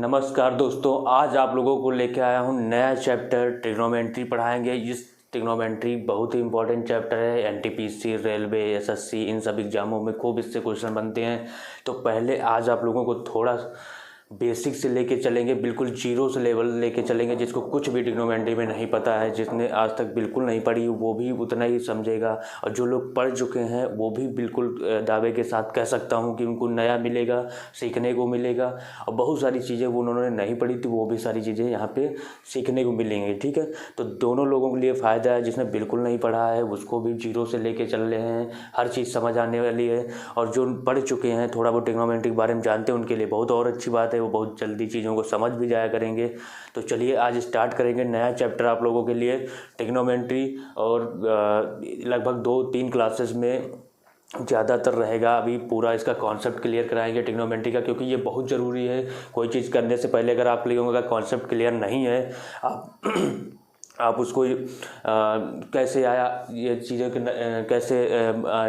नमस्कार दोस्तों, आज आप लोगों को लेके आया हूँ नया चैप्टर ट्रिग्नोमेट्री पढ़ाएंगे। इस ट्रिग्नोमेट्री बहुत ही इंपॉर्टेंट चैप्टर है। एनटीपीसी, रेलवे, एसएससी इन सब एग्जामों में खूब इससे क्वेश्चन बनते हैं। तो पहले आज आप लोगों को थोड़ा बेसिक से लेके चलेंगे, बिल्कुल जीरो से लेवल लेके चलेंगे। जिसको कुछ भी ट्रिग्नोमेट्री में नहीं पता है, जिसने आज तक बिल्कुल नहीं पढ़ी, वो भी उतना ही समझेगा। और जो लोग पढ़ चुके हैं वो भी बिल्कुल दावे के साथ कह सकता हूँ कि उनको नया मिलेगा, सीखने को मिलेगा। और बहुत सारी चीज़ें वो उन्होंने नहीं पढ़ी थी, वो भी सारी चीज़ें यहाँ पे सीखने को मिलेंगी। ठीक है, तो दोनों लोगों के लिए फ़ायदा है। जिसने बिल्कुल नहीं पढ़ा है उसको भी जीरो से लेके चल रहे हैं, हर चीज़ समझ आने वाली है। और जो पढ़ चुके हैं, थोड़ा बहुत ट्रिग्नोमेट्री के बारे में जानते हैं, उनके लिए बहुत और अच्छी बात है, वो बहुत जल्दी चीज़ों को समझ भी जाया करेंगे। तो चलिए आज स्टार्ट करेंगे नया चैप्टर आप लोगों के लिए ट्रिग्नोमेट्री। और लगभग 2-3 क्लासेस में ज़्यादातर रहेगा। अभी पूरा इसका कॉन्सेप्ट क्लियर कराएंगे ट्रिग्नोमेट्री का, क्योंकि ये बहुत ज़रूरी है। कोई चीज़ करने से पहले अगर आप लोगों का कॉन्सेप्ट क्लियर नहीं है, आप उसको कैसे आया, ये चीज़ें कैसे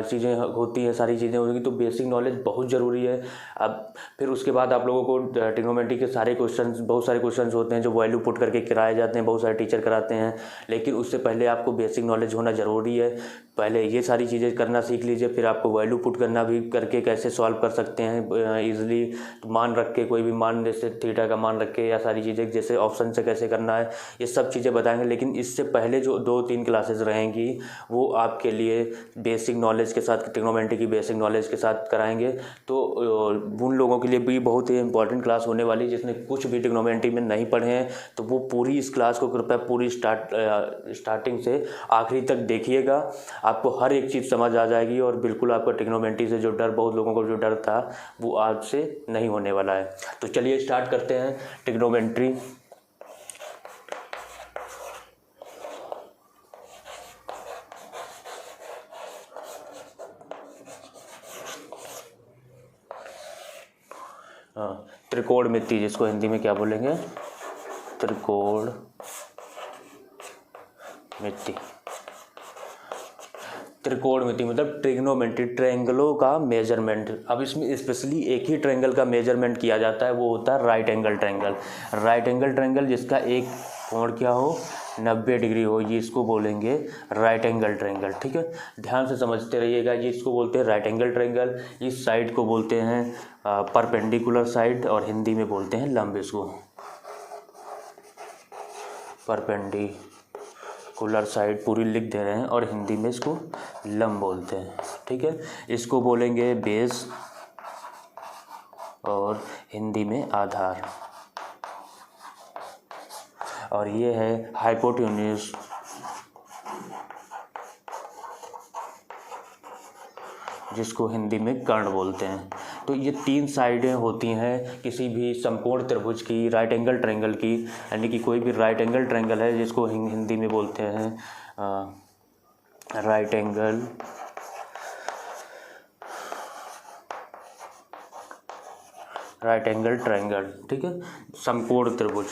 चीज़ें होती हैं, सारी चीज़ें होंगी, तो बेसिक नॉलेज बहुत ज़रूरी है। अब फिर उसके बाद आप लोगों को ट्रिग्नोमेट्री के सारे क्वेश्चंस, बहुत सारे क्वेश्चंस होते हैं जो वैल्यू पुट करके कराए जाते हैं, बहुत सारे टीचर कराते हैं। लेकिन उससे पहले आपको बेसिक नॉलेज होना ज़रूरी है। पहले ये सारी चीज़ें करना सीख लीजिए, फिर आपको वैल्यू पुट करना भी, करके कैसे सॉल्व कर सकते हैं ईजिली। मान रख के, कोई भी मान, जैसे थीटा का मान रख के, या सारी चीज़ें जैसे ऑप्शन से कैसे करना है, ये सब चीज़ें बताएंगे। लेकिन इससे पहले जो 2-3 क्लासेस रहेंगी वो आपके लिए बेसिक नॉलेज के साथ, ट्रिग्नोमेट्री की बेसिक नॉलेज के साथ कराएंगे। तो उन लोगों के लिए भी बहुत ही इंपॉर्टेंट क्लास होने वाली, जिसने कुछ भी ट्रिग्नोमेट्री में नहीं पढ़े हैं, तो वो पूरी इस क्लास को कृपया पूरी स्टार्टिंग से आखिरी तक देखिएगा। आपको हर एक चीज़ समझ आ जाएगी और बिल्कुल आपका ट्रिग्नोमेट्री से जो डर, बहुत लोगों को जो डर था, वो आज से नहीं होने वाला है। तो चलिए स्टार्ट करते हैं ट्रिग्नोमेट्री। त्रिकोणमिति, जिसको हिंदी में क्या बोलेंगे, त्रिकोणमिति। त्रिकोणमिति मतलब ट्रिग्नोमेट्री, ट्रायंगलों का मेजरमेंट। अब इसमें स्पेशली एक ही ट्रायंगल का मेजरमेंट किया जाता है, वो होता है right angle triangle. Right angle triangle जिसका एक कोण क्या हो, 90 डिग्री हो, ये इसको बोलेंगे राइट एंगल ट्रायंगल। ठीक है, ध्यान से समझते रहिएगा। ये इसको बोलते हैं राइट एंगल ट्रायंगल। इस साइड को बोलते हैं परपेंडिकुलर साइड, और हिंदी में बोलते हैं लंब। इसको परपेंडिकुलर साइड पूरी लिख दे रहे हैं, और हिंदी में इसको लंब बोलते हैं। ठीक है, इसको बोलेंगे बेस, और हिंदी में आधार। और ये है हाइपोटेन्यूज, जिसको हिंदी में कर्ण बोलते हैं। तो ये 3 साइडें होती हैं किसी भी समकोण त्रिभुज की, राइट एंगल ट्रायंगल की। यानी कि कोई भी राइट एंगल ट्रायंगल है, जिसको हिंदी में बोलते हैं राइट एंगल ट्रायंगल। ठीक है, समकोण त्रिभुज,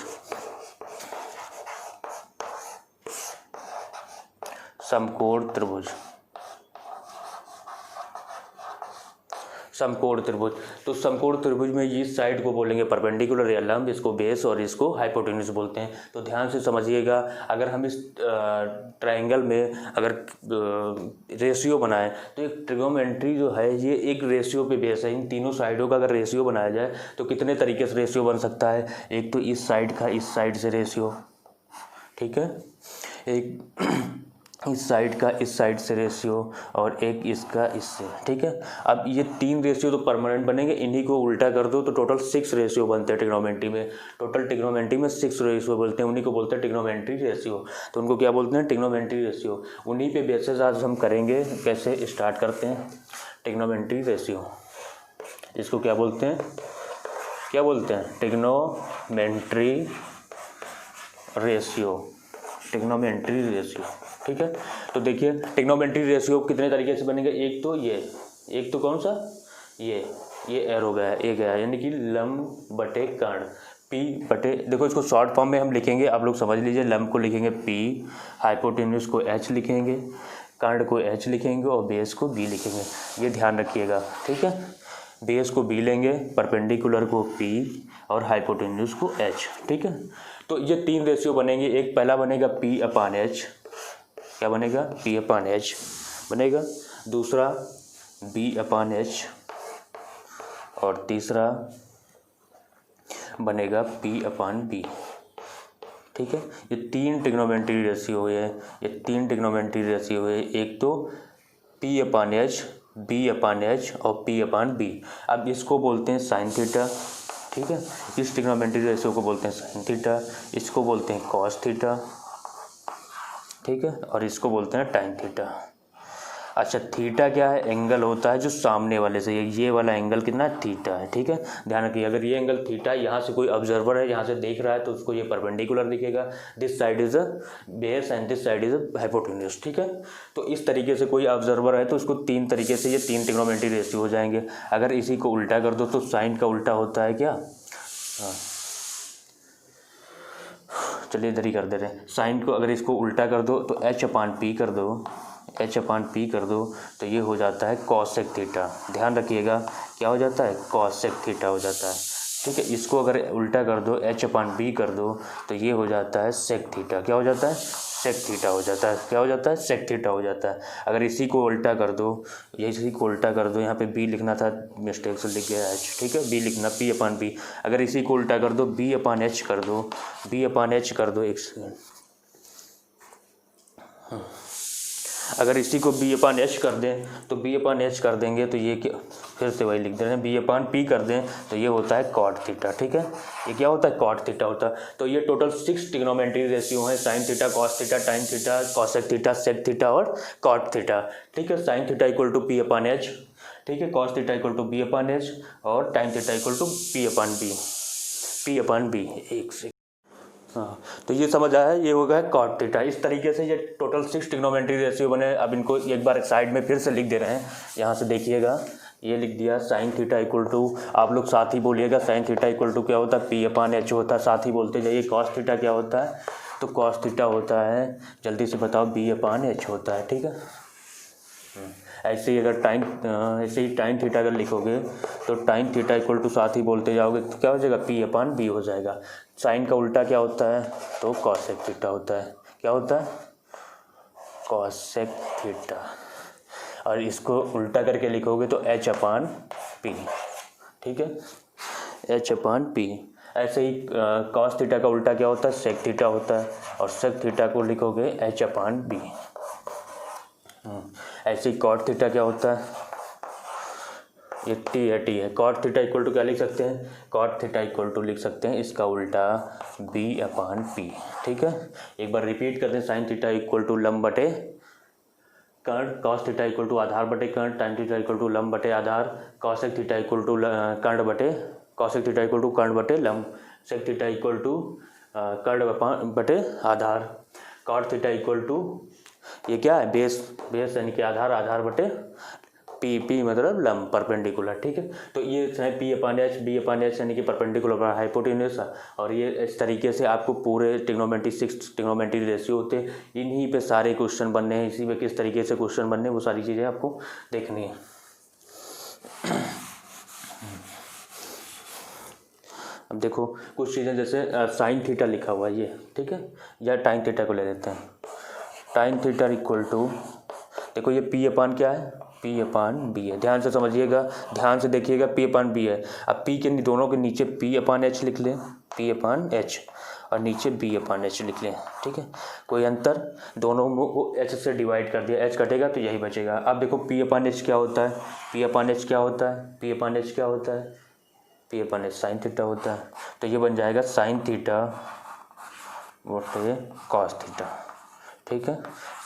समकोण त्रिभुज, समकोण त्रिभुज। तो समकोण त्रिभुज में इस साइड को बोलेंगे परपेंडिकुलर या लंब, इसको बेस, और इसको हाइपोटेन्यूज बोलते हैं। तो ध्यान से समझिएगा। अगर हम इस ट्रायंगल में अगर रेशियो बनाएं, तो एक ट्रिग्नोमेट्री जो है ये एक रेशियो पे बेस है। इन तीनों साइडों का अगर रेशियो बनाया जाए तो कितने तरीके से रेशियो बन सकता है। एक तो इस साइड का इस साइड से रेशियो, ठीक है, एक इस साइड का इस साइड से रेशियो, और एक इसका इससे। ठीक है, अब ये 3 रेशियो तो परमानेंट बनेंगे, इन्हीं को उल्टा कर दो तो टोटल 6 रेशियो बनते हैं ट्रिग्नोमेट्री में। टोटल ट्रिग्नोमेट्री में 6 रेशियो बोलते हैं, उन्हीं को बोलते हैं ट्रिग्नोमेट्री रेशियो। तो उनको क्या बोलते हैं, ट्रिग्नोमेट्री रेशियो। उन्हीं पे बेसिस आज हम करेंगे। कैसे स्टार्ट करते हैं, ट्रिग्नोमेट्री रेशियो, इसको क्या बोलते हैं, ट्रिग्नोमेट्री रेशियो, ट्रिग्नोमेट्री रेशियो। ठीक है, तो देखिए ट्रिग्नोमेट्री रेशियो कितने तरीके से बनेंगे। एक तो ये, एक तो कौन सा, ये एरो गया, ये गया, यानी कि लंब बटे कर्ण, P बटे, देखो इसको शॉर्ट फॉर्म में हम लिखेंगे, आप लोग समझ लीजिए। लंब को लिखेंगे P, हाइपोटेन्यूज को H लिखेंगे, कर्ण को H लिखेंगे, और बेस को B लिखेंगे। ये ध्यान रखिएगा। ठीक है, बेस को बी लेंगे, परपेंडिकुलर को पी और हाइपोटेन्यूज को एच। ठीक है, तो ये 3 रेशियो बनेंगे। एक पहला बनेगा पी अपान एच, क्या बनेगा, पी अपान एच बनेगा। दूसरा बी अपान एच और तीसरा बनेगा पी अपान बी। ठीक है, ये 3 ट्रिग्नोमेट्री रेशियो हुए, ये 3 ट्रिग्नोमेट्री रेशियो हुए। एक तो P upon H, B upon h और पी अपान बी। अब इसको बोलते हैं साइन थीटा। ठीक है, इस ट्रिग्नोमेट्री रेशियो को बोलते हैं साइन थीटा, इसको बोलते हैं कॉस थीटा। ठीक है, और इसको बोलते हैं टाइन थीटा। अच्छा, थीटा क्या है, एंगल होता है जो सामने वाले से, ये वाला एंगल कितना है, थीटा है। ठीक है, ध्यान रखिए, अगर ये एंगल थीटा है, यहाँ से कोई ऑब्जर्वर है, यहाँ से देख रहा है तो उसको ये परपेंडिकुलर दिखेगा। This side is a base and this side is a hypotenuse. ठीक है, तो इस तरीके से कोई ऑब्जर्वर है तो उसको 3 तरीके से ये 3 ट्रिग्नोमेट्री रेशियो हो जाएंगे। अगर इसी को उल्टा कर दो तो साइन का उल्टा होता है क्या, हाँ चलिए इधर ही कर दे रहे हैं। साइन को अगर इसको उल्टा कर दो तो एच अपान पी कर दो, एच अपान पी कर दो तो ये हो जाता है कॉसेक थीटा। ध्यान रखिएगा, क्या हो जाता है, कॉसेक थीटा हो जाता है। ठीक है, इसको अगर उल्टा कर दो, एच अपान बी कर दो तो ये हो जाता है सेक थीटा। क्या हो जाता है, सेक थीटा हो जाता है। क्या हो जाता है, सेक थीटा हो जाता है। अगर इसी को उल्टा कर दो, इसी को उल्टा कर दो, यहाँ पे बी लिखना था, मिस्टेक से लिख गया एच। ठीक है, बी लिखना, पी अपान बी। अगर इसी को उल्टा कर दो, बी अपान एच कर दो, बी अपान एच कर दो। एक सेकेंड, अगर इसी को बी अपान एच कर दें तो बी अपान एच कर देंगे तो ये क्या, फिर से वही लिख दे रहे हैं, बी अपान पी कर दें तो ये होता है कॉट थीटा। ठीक है, ये क्या होता है, कॉट थीटा होता है। तो ये टोटल 6 ट्रिग्नोमेट्री रेशियो हैं, sine theta, cos theta, tan theta, cosec theta, sec theta और कॉट थीटा। ठीक है, sine theta equal to p upon h, ठीक है, cos theta equal to b upon h और tan theta equal to p upon b, p upon b. एक से हाँ, तो ये समझ आया, ये हो गया कॉट थीटा। इस तरीके से ये टोटल 6 ट्रिग्नोमेट्री रेशियो बने। अब इनको एक बार साइड में फिर से लिख दे रहे हैं, यहाँ से देखिएगा, ये लिख दिया साइन थीटा इक्वल टू, आप लोग साथ ही बोलिएगा, साइन थीटा इक्वल टू क्या होता है, पी अपान एच होता है, साथ ही बोलते जाइए। कॉस थीटा क्या होता है, तो कॉस थीटा होता है, जल्दी से बताओ, बी अपान एच होता है। ठीक है, ऐसे ही अगर ऐसे ही टाइन थीटा अगर लिखोगे तो टाइन थीटा इक्वल टू साथ ही बोलते जाओगे तो क्या हो जाएगा, पी अपान बी हो जाएगा। साइन का उल्टा क्या होता है, तो कॉसेक थीटा होता है। क्या होता है, कॉसेक थीटा। और इसको उल्टा करके लिखोगे तो एच अपान पी। ठीक है, एच अपान पी। ऐसे ही कॉस थीटा का उल्टा क्या होता है, सेक थीटा होता है, और सेक थीटा को लिखोगे एच अपान बी। ऐसे ही कॉट थीटा क्या होता है, ये टी है। कॉट थीटा इक्वल टू क्या लिख सकते हैं, कॉट थीटा इक्वल टू लिख सकते हैं इसका उल्टा बी अपान पी। ठीक है, एक बार रिपीट करते हैं, साइन थीटा इक्वल टू लंब बटे कर्ण, कॉस थीटा इक्वल टू आधार बटे कर्ण, टाइन थीटा इक्वल टू लंब बटे आधार, कॉसेक थीटा इक्वल टू कर्ण बटे, कॉसेक थीटा इक्वल टू कर्ण बटे लंब, सेक थीटा इक्वल टू कर्ण बटे आधार, कॉट थीटा इक्वल टू ये क्या है, बेस यानी कि आधार बटे पी मतलब लंब, परपेंडिकुलर। ठीक है, तो ये है P upon H, B upon H यानी कि परपेंडिकुलर हाइपोटेन्यूज। और ये इस तरीके से आपको पूरे ट्रिग्नोमेट्री 6 ट्रिग्नोमेट्री रेशियो होते हैं, इन्हीं पे सारे क्वेश्चन बनने हैं, इसी पे किस तरीके से क्वेश्चन बनने हैं वो सारी चीज़ें आपको देखनी है। अब देखो कुछ चीज़ें, जैसे साइन थीटा लिखा हुआ है ये, ठीक है, या टाइन थीटा को ले लेते हैं। टाइन थीटा इक्वल टू, देखो ये पी अपान क्या है, पी अपान बी है। ध्यान से समझिएगा, ध्यान से देखिएगा, पी अपान बी है। अब पी के दोनों के नीचे पी अपान एच लिख लें, पी अपान एच, और नीचे बी अपान एच लिख लें। ठीक है, कोई अंतर, दोनों को एच से डिवाइड कर दिया, एच कटेगा तो यही बचेगा। अब देखो पी अपान एच क्या होता है, पी अपान एच क्या होता है, पी अपान एच क्या होता है, P upon h sine theta होता है। तो ये बन जाएगा साइन थीटा बटे कॉस थीटा। ठीक है,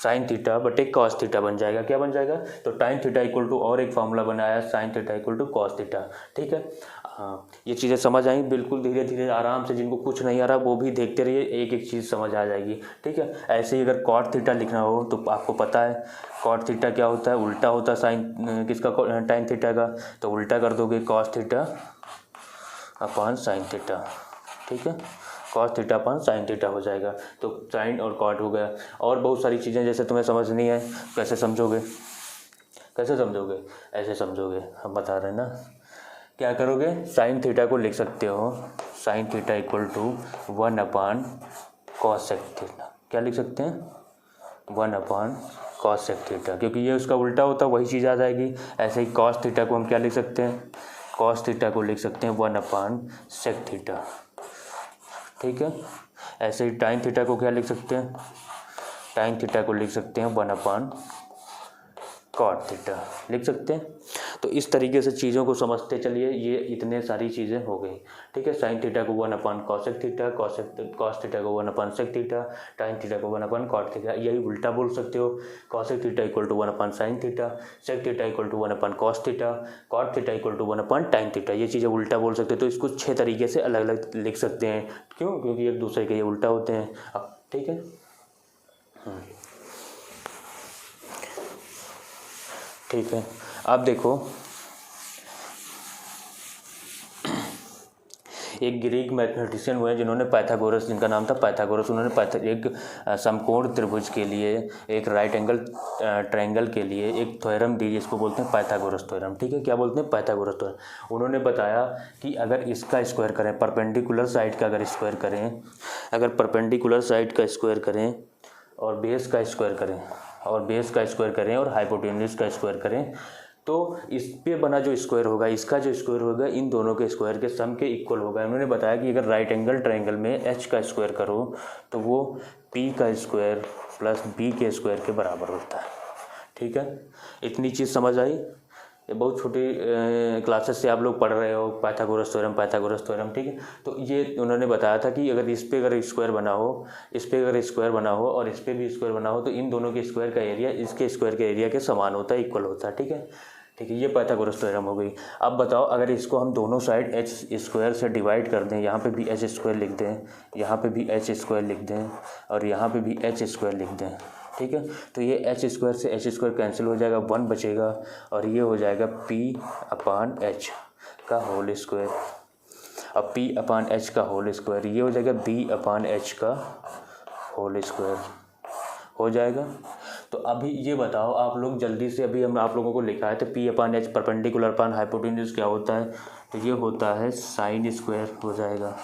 साइन थीटा बटे कॉस थीटा बन जाएगा। क्या बन जाएगा, तो टाइन थीटा इक्वल टू, और एक फार्मूला बनाया sine theta equal to cos theta. ठीक है, हाँ ये चीज़ें समझ आई, बिल्कुल धीरे धीरे आराम से, जिनको कुछ नहीं आ रहा वो भी देखते रहिए, एक एक चीज़ समझ आ जाएगी। ठीक है, ऐसे ही अगर कॉट थीटा लिखना हो तो आपको पता है कॉट थीटा क्या होता है, उल्टा होता है साइन किसका, टाइन थीटा का, तो उल्टा कर दोगे cos theta upon sine theta. ठीक है, cos theta upon sine theta हो जाएगा, तो साइन और कॉट हो गया। और बहुत सारी चीज़ें जैसे तुम्हें समझनी है, कैसे समझोगे, कैसे समझोगे, ऐसे समझोगे, हम बता रहे हैं ना। क्या करोगे, साइन थीटा को लिख सकते हो sine theta equal to 1 upon cosec theta. क्या लिख सकते हैं 1 अपान कॉस सेक थीटा, क्योंकि ये उसका उल्टा होता है वही चीज़ आ जाएगी। ऐसे ही कॉस थीटा को हम क्या लिख सकते हैं, कॉस थीटा को लिख सकते हैं 1 अपान सेक थीटा। ठीक है, ऐसे ही टाइन थीटा को क्या लिख सकते हैं, टाइन थीटा को लिख सकते हैं 1 अपान कॉट थीटा लिख सकते हैं। तो इस तरीके से चीज़ों को समझते चलिए, ये इतने सारी चीज़ें हो गई। ठीक है, साइन थीटा को 1 अपान कॉसेक थीटा, कॉस थीटा को 1 upon sec theta, tan theta को 1 अपान कॉट थीटा। यही उल्टा बोल सकते हो, cosec theta equal to 1 upon sine theta, sec theta equal to 1 upon cos theta, cot theta equal to 1 upon tan theta. ये चीज़ें उल्टा बोल सकते हो। तो इसको 6 तरीके से अलग अलग लिख सकते हैं। क्यों, क्योंकि एक दूसरे के ये उल्टा होते हैं। अब ठीक है, ठीक है। अब देखो, एक ग्रीक मैथमेटिशियन हुए जिन्होंने पाइथागोरस, जिनका नाम था पाइथागोरस, उन्होंने एक समकोण त्रिभुज के लिए, एक राइट एंगल ट्रायंगल के लिए एक थ्योरम दी, जिसको बोलते हैं पाइथागोरस थ्योरम। ठीक है, क्या बोलते हैं, पाइथागोरस थ्योरम। उन्होंने बताया कि अगर इसका स्क्वायर करें, परपेंडिकुलर साइड का अगर स्क्वायर करें, अगर परपेंडिकुलर साइड का स्क्वायर करें और बेस का स्क्वायर करें, और बेस का स्क्वायर करें और हाइपोटेन्यूज का स्क्वायर करें, तो इस पे बना जो स्क्वायर होगा, इसका जो स्क्वायर होगा, इन दोनों के स्क्वायर के सम के इक्वल होगा। उन्होंने बताया कि अगर राइट एंगल ट्रायंगल में एच का स्क्वायर करो तो वो पी का स्क्वायर प्लस बी के स्क्वायर के बराबर होता है। ठीक है, इतनी चीज़ समझ आई। ये बहुत छोटी क्लासेस से आप लोग पढ़ रहे हो, पाइथागोरस थ्योरम, पाइथागोरस थ्योरम। ठीक है, तो ये उन्होंने बताया था कि अगर इस पे अगर स्क्वायर बना हो, इस पे अगर स्क्वायर बना हो और इस पे भी स्क्वायर बना हो, तो इन दोनों के स्क्वायर का एरिया इसके स्क्वायर के एरिया के समान होता है, इक्वल होता है। ठीक है, ठीक है, ये पाइथागोरस थ्योरम हो गई। अब बताओ, अगर इसको हम दोनों साइड एच स्क्वायर से डिवाइड कर दें, यहाँ पे भी एच स्क्वायर लिख दें, यहाँ पे भी एच स्क्वायर लिख दें और यहाँ पे भी एच स्क्वायर लिख दें। ठीक है, तो ये एच स्क्वायर से एच स्क्वायर कैंसिल हो जाएगा, 1 बचेगा और ये हो जाएगा पी अपान एच का होल स्क्वायर। अब पी अपान एच का होल स्क्वायर ये हो जाएगा बी अपान एच का होल स्क्वायर हो जाएगा। तो अभी ये बताओ आप लोग जल्दी से, अभी हम आप लोगों को लिखा है तो पी अपान एच परपेंडिकुलर अपान हाइपोटेन्यूज क्या होता है, तो ये होता है साइन स्क्वायर हो जाएगा।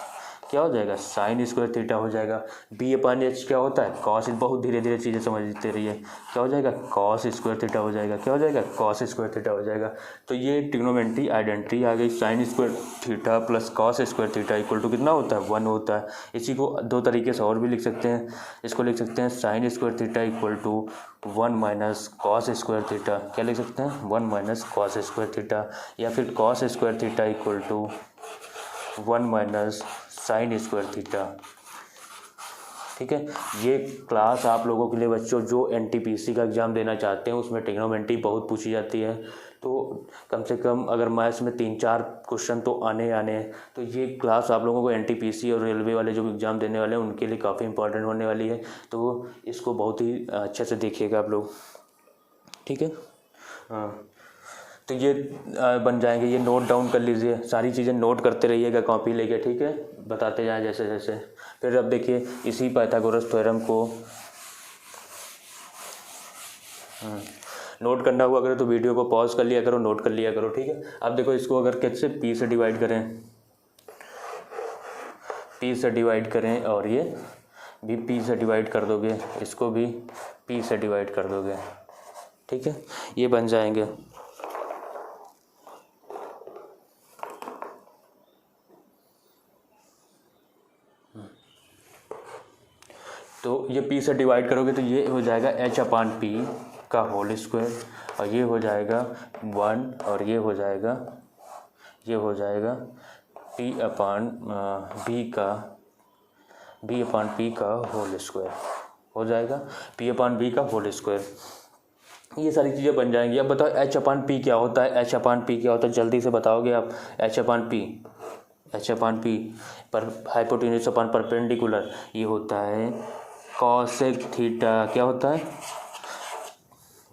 क्या हो जाएगा, साइन स्क्वायर थीटा हो जाएगा। बी अपान एच क्या होता है, कॉस। बहुत धीरे धीरे चीज़ें समझते रहिए। क्या हो जाएगा, कॉस स्क्वायर थीटा हो जाएगा। क्या हो जाएगा, कॉस स्क्वायर थीटा हो जाएगा। तो ये ट्रिग्नोमेट्री आइडेंटिटी आ गई। Sine square theta plus cos square theta equal to कितना होता है, 1 होता है। इसी को 2 तरीके से और भी लिख सकते हैं। इसको लिख सकते हैं sine square theta equal to 1 minus cos square theta. क्या लिख सकते हैं, 1 माइनस कॉस स्क्वायर थीटा, या फिर cos square theta equal to 1 minus sine square theta. ठीक है, ये क्लास आप लोगों के लिए बच्चों जो एनटीपीसी का एग्ज़ाम देना चाहते हैं, उसमें ट्रिग्नोमेट्री बहुत पूछी जाती है। तो कम से कम अगर मैथ्स में 3-4 क्वेश्चन तो आने हैं, तो ये क्लास आप लोगों को एनटीपीसी और रेलवे वाले जो एग्ज़ाम देने वाले हैं उनके लिए काफ़ी इंपॉर्टेंट होने वाली है। तो इसको बहुत ही अच्छे से देखिएगा आप लोग। ठीक है, हाँ, तो ये बन जाएंगे। ये नोट डाउन कर लीजिए, सारी चीज़ें नोट करते रहिएगा कॉपी लेके। ठीक है, बताते जाएं जैसे जैसे। फिर अब देखिए, इसी पाइथागोरस थ्योरम को नोट करना हुआ करो तो वीडियो को पॉज कर लिया करो, नोट कर लिया करो। ठीक है, अब देखो, इसको अगर कैसे पी से डिवाइड करें, पी से डिवाइड करें और ये भी पी से डिवाइड कर दोगे, इसको भी पी से डिवाइड कर दोगे। ठीक है, ये बन जाएंगे। तो ये p से डिवाइड करोगे तो ये हो जाएगा h अपान पी का होल स्क्वायर, और ये हो जाएगा 1, और ये हो जाएगा p अपान p का होल स्क्वायर हो जाएगा, p अपान b का होल स्क्वायर। ये सारी चीज़ें बन जाएंगी। अब बताओ h अपान p क्या होता है, h अपान p क्या होता है, जल्दी से बताओगे आप। h अपान p पर हाइपोटेन्यूज अपान परपेंडिकुलर, ये होता है कॉसेक थीटा। क्या होता है,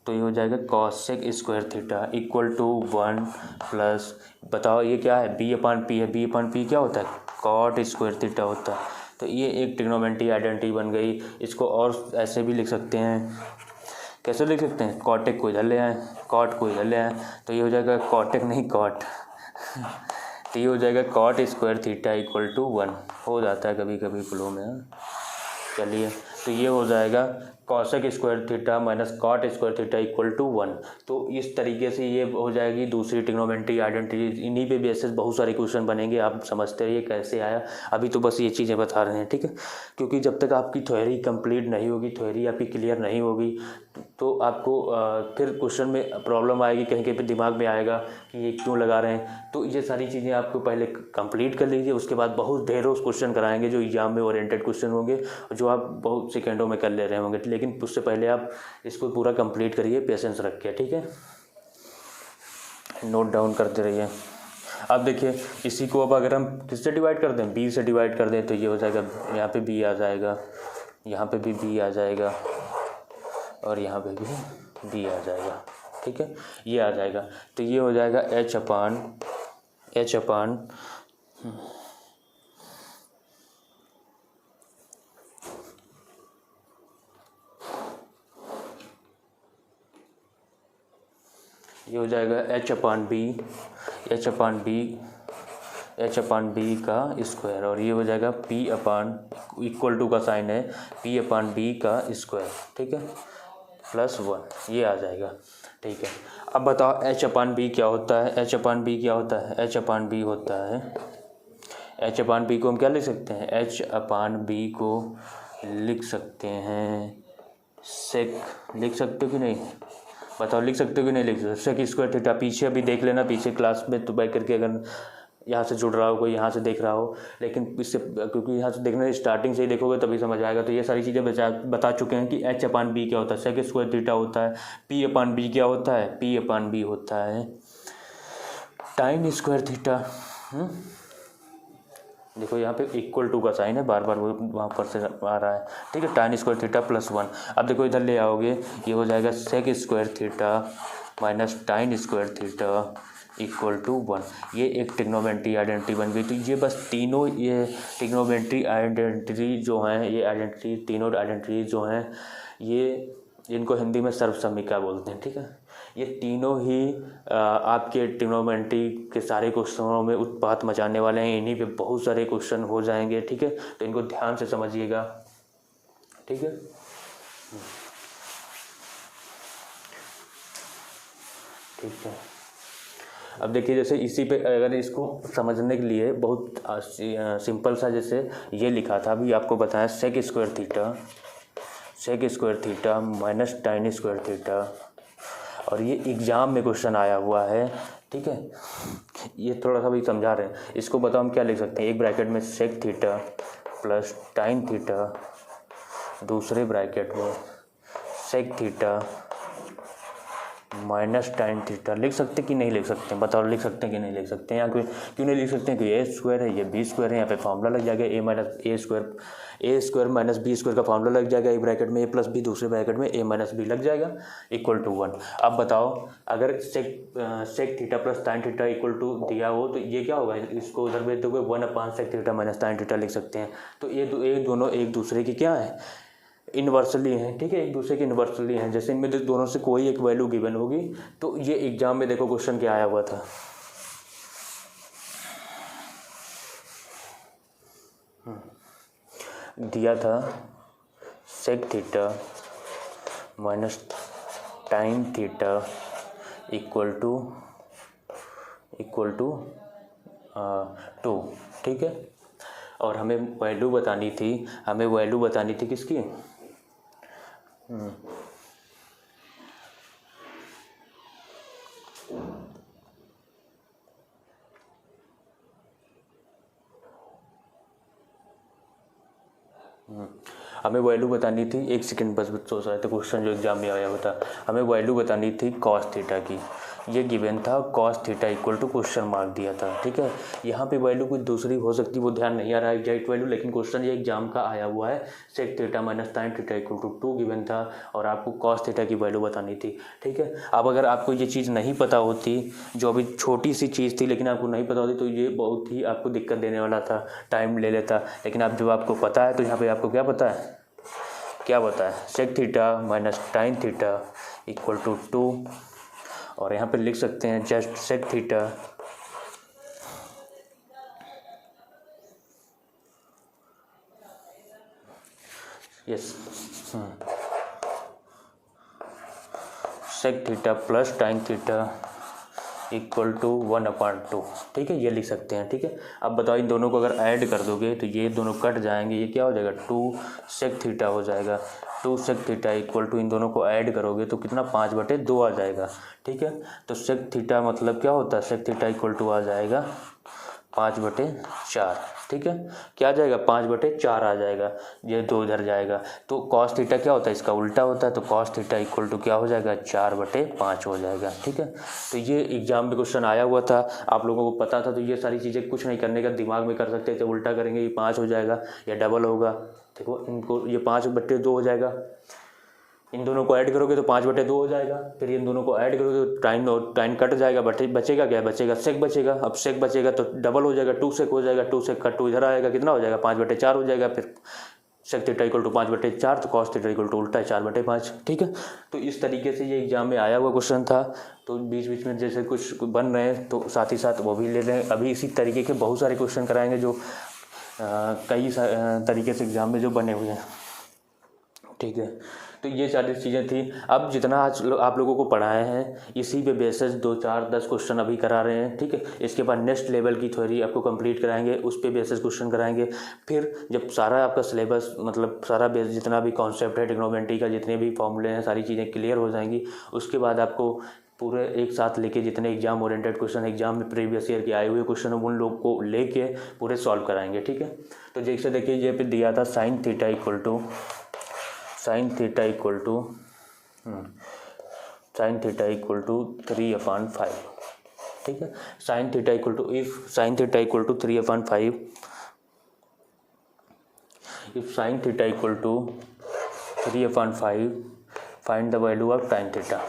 तो ये हो जाएगा cosec square theta equal to 1 plus, बताओ ये क्या है, बी अपान पी है। बी अपान पी क्या होता है, कॉट स्क्वायर थीटा होता है। तो ये एक ट्रिग्नोमेट्री आइडेंटिटी बन गई। इसको और ऐसे भी लिख सकते हैं। कैसे लिख सकते हैं, कॉटेक को इधर ले आए, कॉट को इधर ले आए, तो ये हो जाएगा कॉटेक नहीं कॉट। तो ये हो जाएगा cot square theta equal to 1, हो जाता है कभी कभी फ्लो में। चलिए, तो ये हो जाएगा cosec square theta minus cot square theta equal to 1। तो इस तरीके से ये हो जाएगी दूसरी ट्रिग्नोमेट्री आइडेंटिटी। इन्हीं पे बेसिस बहुत सारे क्वेश्चन बनेंगे, आप समझते रहिए कैसे आया। अभी तो बस ये चीज़ें बता रहे हैं, ठीक है, क्योंकि जब तक आपकी थ्योरी कंप्लीट नहीं होगी, थ्योरी आपकी क्लियर नहीं होगी, तो आपको फिर क्वेश्चन में प्रॉब्लम आएगी, कहीं कहीं पे दिमाग में आएगा कि ये क्यों लगा रहे हैं। तो ये सारी चीज़ें आपको पहले कंप्लीट कर लीजिए, उसके बाद बहुत ढेरों क्वेश्चन कराएंगे जो एग्जाम में ओरिएंटेड क्वेश्चन होंगे, जो आप बहुत सेकेंडों में कर ले रहे होंगे, लेकिन उससे पहले आप इसको पूरा कंप्लीट करिए, पेशेंस रख के, ठीक है। नोट डाउन करते रहिए। अब देखिए, इसी को अब अगर हम किससे डिवाइड कर दें, बी से डिवाइड कर दें, तो ये हो जाएगा, यहाँ पे बी आ जाएगा, यहाँ पे भी बी आ जाएगा, और यहाँ पे भी बी आ जाएगा, ठीक है, ये आ जाएगा। तो ये हो जाएगा एच अपान ये हो जाएगा एच अपान बी का स्क्वायर, और ये हो जाएगा पी अपान, इक्वल टू का साइन है, पी अपान बी का स्क्वायर, ठीक है, प्लस 1, ये आ जाएगा, ठीक है। अब बताओ एच अपान बी क्या होता है। एच अपान बी होता है, एच अपान बी को हम क्या लिख सकते हैं, एच अपान बी को लिख सकते हैं सेक, लिख सकते हो कि नहीं, बताओ लिख सकते हो कि नहीं लिख सकते, सेक स्क्वायर थीटा। पीछे अभी देख लेना, पीछे क्लास में तो बैठ करके, अगर यहाँ से जुड़ रहा हो कोई, यहाँ से देख रहा हो, लेकिन इससे, क्योंकि यहाँ से देखना स्टार्टिंग से ही देखोगे तभी समझ आएगा। तो ये सारी चीज़ें बता चुके हैं कि एच अपान बी क्या होता है, सेक स्क्वायर थीटा होता है, पी अपान बी क्या होता है, पी अपान बी होता है टाइन स्क्वायर थीटा। देखो यहाँ पे इक्वल टू का साइन है, बार बार वो वहाँ पर से आ रहा है, ठीक है, टाइन स्क्वायर थीटा प्लस 1। अब देखो इधर ले आओगे, ये हो जाएगा sec square theta minus tan square theta equal to 1। ये एक ट्रिग्नोमेट्री आइडेंटिटी बन गई। तो ये बस तीनों ये ट्रिग्नोमेट्री आइडेंटिटी जो हैं, ये आइडेंटिटी, तीनों आइडेंटिटी जो हैं, ये इनको हिंदी में सर्वसम्मिका बोलते हैं, ठीक है। ये तीनों ही आपके ट्रिग्नोमेट्री के सारे क्वेश्चनों में उत्पात मचाने वाले हैं, इन्हीं पे बहुत सारे क्वेश्चन हो जाएंगे, ठीक है। तो इनको ध्यान से समझिएगा, ठीक है। ठीक है, अब देखिए, जैसे इसी पे अगर इसको समझने के लिए बहुत सिंपल सा, जैसे ये लिखा था अभी आपको बताया, sec square theta minus tan square theta, और ये एग्जाम में क्वेश्चन आया हुआ है, ठीक है। ये थोड़ा सा भी समझा रहे हैं, इसको बताओ हम क्या लिख सकते हैं, एक ब्रैकेट में sec theta plus tan theta, दूसरे ब्रैकेट में sec theta minus tan theta. लिख सकते कि नहीं लिख सकते, बताओ लिख सकते हैं कि नहीं लिख सकते हैं। यहाँ क्यों नहीं लिख सकते हैं, कि ए स्क्वायर है, ये बी स्क्वायर है, यहाँ पे फॉर्मूला लग जाएगा ए स्क्वायर माइनस बी स्क्वायर का फॉर्मूला लग जाएगा, एक ब्रैकेट में ए प्लस बी, दूसरे ब्रैकेट में ए माइनस बी लग जाएगा, इक्वल टू 1। अब बताओ, अगर sec theta plus tan theta equal to दिया हो, तो ये क्या होगा, इसको उधर भेज दोगे, 1 upon sec theta minus tan theta लिख सकते हैं। तो ये दोनों एक दूसरे की क्या है, इन्वर्सली हैं, ठीक है, एक दूसरे के इन्वर्सली हैं। जैसे इनमें दोनों से कोई एक वैल्यू गिवन होगी, तो ये एग्जाम में देखो क्वेश्चन क्या आया हुआ था, दिया था sec theta minus tan theta equal to 2, ठीक है। और हमें वैल्यू बतानी थी किसकी, हमें वैल्यू बतानी थी, एक सेकंड बस सोच रहे थे, क्वेश्चन जो एग्जाम में आया हुआ था, हमें वैल्यू बतानी थी कॉस थीटा की। ये गिवन था cos theta equal to question mark दिया था, ठीक है। यहाँ पे वैल्यू कुछ दूसरी हो सकती, वो ध्यान नहीं आ रहा है एग्जैक्ट वैल्यू, लेकिन क्वेश्चन ये एग्जाम का आया हुआ है, sec theta minus tan theta equal to 2 given था, और आपको कॉस थीटा की वैल्यू बतानी थी, ठीक है। अब अगर आपको ये चीज़ नहीं पता होती, जो अभी छोटी सी चीज़ थी, लेकिन आपको नहीं पता होती, तो ये बहुत ही आपको दिक्कत देने वाला था, टाइम ले लेता। लेकिन अब जब आपको पता है, तो यहाँ पर आपको क्या पता है, sec theta minus tan theta equal to 2, और यहाँ पे लिख सकते हैं just sec theta yes sec theta plus tan theta equal to 1/2, ठीक है, ये लिख सकते हैं। ठीक है, अब बताओ इन दोनों को अगर ऐड कर दोगे तो ये दोनों कट जाएंगे, ये क्या हो जाएगा 2 सेक थीटा हो जाएगा। 2 सेक थीटा इक्वल टू इन दोनों को ऐड करोगे तो कितना 5/2 आ जाएगा। ठीक है, तो सेक थीटा मतलब क्या होता है, सेक थीटा इक्वल टू आ जाएगा 5/4। ठीक है, क्या आ जाएगा 5/4 आ जाएगा, ये 2 इधर जाएगा। तो कॉस थीटा क्या होता है, इसका उल्टा होता है, तो कॉस थीटा इक्वल टू क्या हो जाएगा 4/5 हो जाएगा। ठीक है, तो ये एग्जाम में क्वेश्चन आया हुआ था, आप लोगों को पता था, तो ये सारी चीज़ें कुछ नहीं करने का, दिमाग में कर सकते थे। उल्टा करेंगे ये 5 हो जाएगा या डबल होगा। देखो इनको ये 5/2 हो जाएगा, इन दोनों को ऐड करोगे तो 5/2 हो जाएगा। फिर इन दोनों को ऐड करोगे तो टाइन और टाइन कट जाएगा, बचेगा क्या, बचेगा सेक बचेगा। अब सेक बचेगा तो डबल हो जाएगा, 2 सेक हो जाएगा, 2 सेक का 2 इधर आएगा, कितना हो जाएगा 5/4 हो जाएगा। फिर सेक थीटा इक्वल टू 5/4, तो कॉस थीटा इक्वल टू उल्टा 4/5। ठीक है, तो इस तरीके से ये एग्जाम में आया हुआ क्वेश्चन था। तो बीच बीच में जैसे कुछ बन रहे हैं तो साथ ही साथ वो भी ले रहे हैं। अभी इसी तरीके के बहुत सारे क्वेश्चन कराएंगे जो कई तरीके से एग्जाम में जो बने हुए हैं। ठीक है, तो ये सारी चीज़ें थी। अब जितना आज आप लोगों को पढ़ाए हैं इसी पे बेसिस 2 4 10 क्वेश्चन अभी करा रहे हैं। ठीक है, इसके बाद नेक्स्ट लेवल की थ्योरी आपको कंप्लीट कराएंगे, उस पे बेसिस क्वेश्चन कराएंगे। फिर जब सारा आपका सिलेबस मतलब सारा बेस जितना भी कॉन्सेप्ट है ट्रिग्नोमेट्री का, जितने भी फॉर्मूले हैं, सारी चीज़ें क्लियर हो जाएंगी। उसके बाद आपको पूरे एक साथ लेके जितने एग्जाम ओरिएंटेड क्वेश्चन, एग्जाम में प्रीवियस ईयर के आए हुए क्वेश्चन उन लोग को लेके पूरे सॉल्व कराएंगे। ठीक है, तो जैसे देखिए ये पे दिया था साइन थीटा इक्वल टू 3/5। ठीक है, sine theta equal to if sine theta equal to 3/5 find the value of tan theta.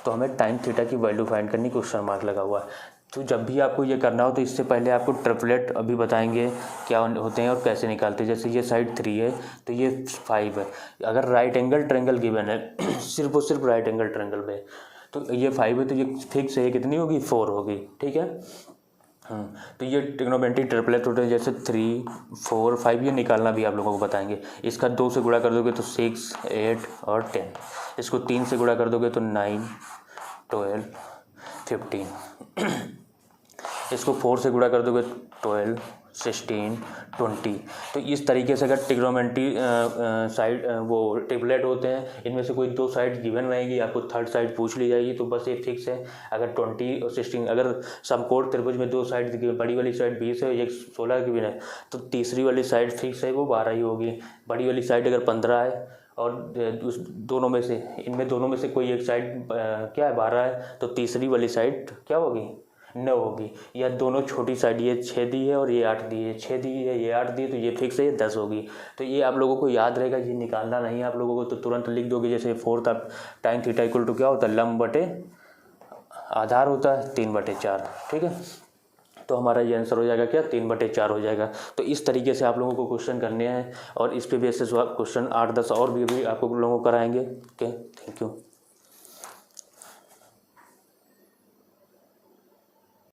तो हमें टाइन थीटा की वैल्यू फाइंड करनी, क्वेश्चन मार्क लगा हुआ है। तो जब भी आपको ये करना हो तो इससे पहले आपको ट्रिपलेट अभी बताएंगे क्या होते हैं और कैसे निकालते हैं। जैसे ये साइड 3 है तो ये 5 है। अगर राइट एंगल ट्रायंगल गिवन है सिर्फ और सिर्फ राइट एंगल ट्रायंगल में, तो ये 5 है तो ये फिक्स है, कितनी होगी 4 होगी। ठीक है, तो ये ट्रिग्नोमेट्री ट्रिपलेट होते हैं, जैसे 3 4 5 ये निकालना भी आप लोगों को बताएंगे। इसका 2 से गुणा कर दोगे तो 6 8 और 10। इसको 3 से गुणा कर दोगे तो 9 12 15। इसको 4 से गुणा कर दोगे 12 16 20। तो इस तरीके से अगर ट्रिग्नोमेट्री साइड वो ट्रिपलेट होते हैं, इनमें से कोई 2 साइड गिवन रहेगी, आपको थर्ड साइड पूछ ली जाएगी, तो बस ये फिक्स है। अगर 20 और 16 अगर समकोण त्रिभुज में 2 साइड, बड़ी वाली साइड 20 है, एक 16 गिवन है, तो तीसरी वाली साइड फिक्स है, वो 12 ही होगी। बड़ी वाली साइड अगर 15 है और उस दोनों में से इनमें दोनों में से कोई एक साइड क्या है 12 है, तो तीसरी वाली साइड क्या होगी 9 होगी। या दोनों छोटी साइड ये 6 दी है और ये 8 दी है, 6 दी है ये 8 दी है, तो ये फिक्स है, ये 10 होगी। तो ये आप लोगों को याद रहेगा, ये निकालना नहीं है आप लोगों को, तो तुरंत लिख दोगे। जैसे 4 था टाइन थीटा इक्वल टू क्या होता है, लंब बटे आधार होता है 3/4। ठीक है, तो हमारा ये आंसर हो जाएगा क्या 3/4 हो जाएगा। तो इस तरीके से आप लोगों को क्वेश्चन करने हैं और इस पे बेसिस क्वेश्चन 8 10 और भी आपको लोगों को कराएंगे। Okay, thank you.